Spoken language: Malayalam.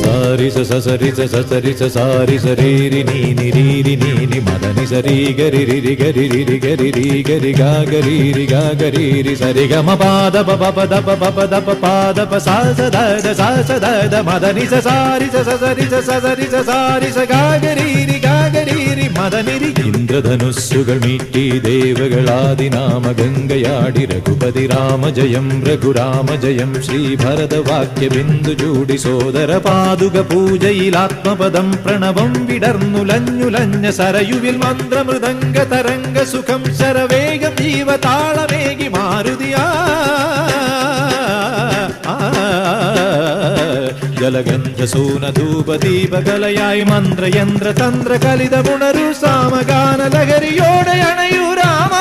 സാരി സസരി സസരി സാരി സരീരി നീനി രീരി നീനി മദനി സരി ഗരി രി ഗരി രി ഗരി രി ഗരി ഗാ ഗരി രി ഗാ ഗരി രി സരി ഗ മ പാദ പ പ പ ദ പ പ പ ദ പ പാദ പ സ സ ദ ദ മദനി സസാരി സസരി സസരി സസാരി സ ഗാ ഗരി രി ഗാ ഗരി രി മദനി രി. ഇന്ദ്രധനുസ്സുകൾ മീട്ടി ദേവകളാദിനാമ ഗംഗയാടി രഘുപതി രാമ ജയം രഘുരാമ ജയം ശ്രീഭരതവാക്യ ബിന്ദു ചൂടി സോദര പാതുക പൂജയിലാത്മപദം പ്രണവം വിടർന്നുലഞ്ഞുലഞ്ഞ സരയുവിൽ മന്ത്രമൃദംഗ തരംഗ സുഖം ശരവേഗം ജീവതാളമേകി മാരുതിയാ ജലഗന്ധസൂനധൂപദീപകലയായി മന്ത്രയന്ത്ര തന്ത്ര കലിത പുണരു സാമഗാന ലഹരിയോടെ അണയൂ രാമ.